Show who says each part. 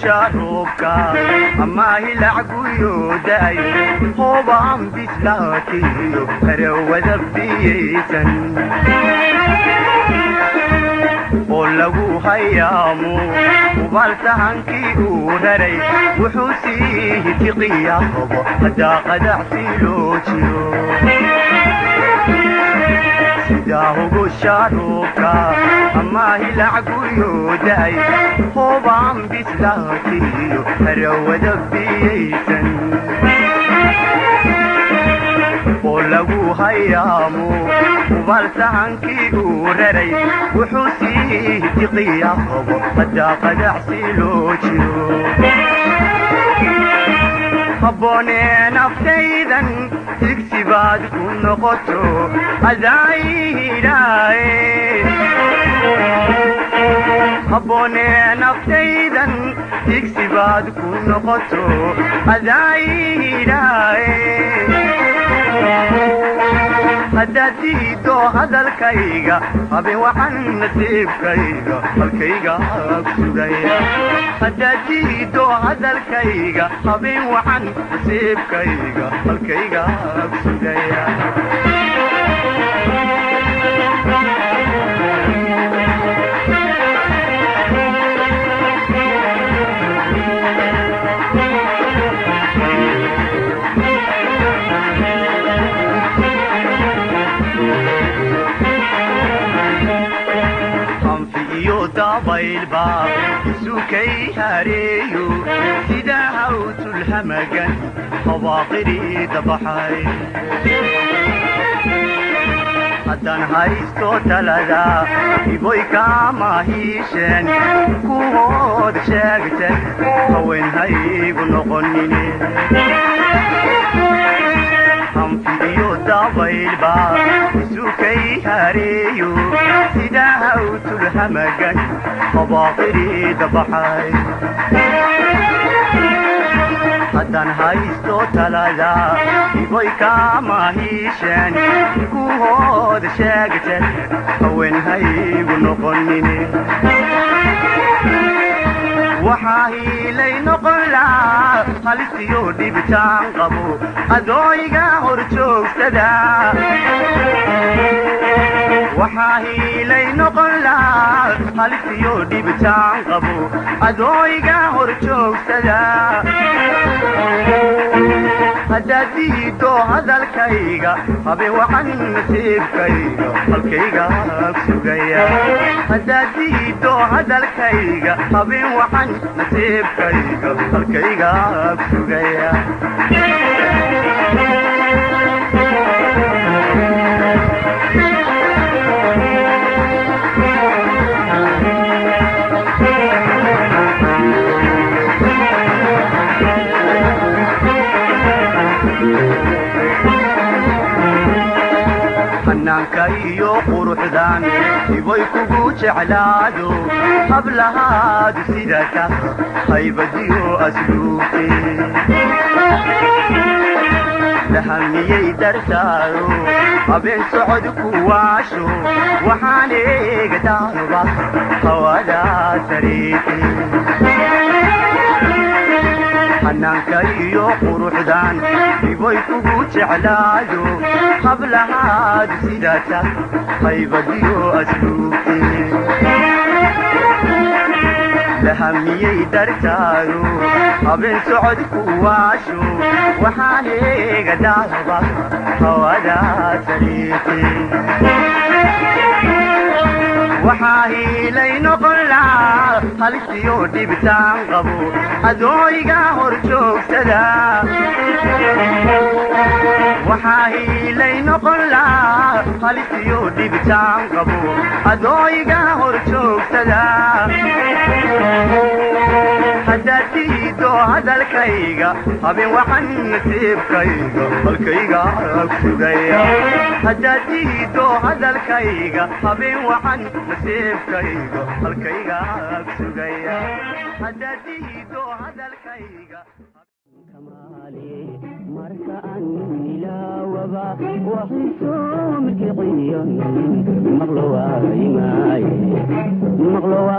Speaker 1: sharuubka ama hilacgu yooday hoobaan bislaatiyo harawada biyaysan oo lagu hayaamo ubaltahankii uu raray wuxuu sii tiqiyaa qabo haddaa qadacsi loo jiro sidahugu sharuubka ama hilacgu yooday hoobaan bislaatiyo harawada biyaysan oo lagu hayaamo ubaltahankii uu raray wuxuu sii tiqiyaa qabo haddaa qadacsi loo jiro habboonee naftaydan digsi baad ku noqoto adaayidhaaye habboonee naftaydan digsi baad ku noqoto adaayidhaaye haddaad diido hadalkayga habeen waxaan nasiibkayga halkayga sugaya haddaad diido hadalkayga habeen waxaan nasiibkayga halkayga sugaya dabaylba isukay hareeyo sida hawtul hamagan hawaaqiri dabaxay haddaan haysto talada iboy kama hiisheen ku hood sheegte haween haygu noqonine hanfiyo dabaylba isukay hareeyo sida hawtul hamagan hawaaqiri dabaxay haddaan haysto talada iboy kama hiisheen ku hood sheegte haween haygu noqonine waxaa hiilay noqon lahaa halistiyo dhibitaan qabo adooyga hor joogsada waxaa hiilay noqon lahaa halistiyo dhibitaan qabo adooyga hor joogsada haddaad diido hadalkayga habeen waxaan nasiibkayga halkayga sugaya haddaad diido hadalkayga habeen waxaan nasiibkayga halkayga sugaya hanaanka iyo quruxdan iboy kugu jeclaado hablahaadu sidata haybadiyo asluubte lahamiyey dartaado habeen socod ku waasho waxaan eegataaba hawada sariite hanaanka iyo quruxdan iboy kugu jeclaado hablahaadu sidata haybadiyo asluubte lahamiyey dartaado habeen socod ku waasho waxaan eegataaba hawada sariite waxaa hiilay noqon lahaa halistiyo dhibitaan qabo adooyga hor joogsada waxaa hiilay noqon lahaa halistiyo dhibitaan qabo adooyga hor joogsada haddaad diido hadalkayga habeen waxaan nasiibkayga halkayga sugaya haddaad diido hadalkayga habeen waxaan nasiibkayga halkayga sugaya haddaad diido hadalkayga marka aan ilaawaba waxisoo markii qiyon maqlo waa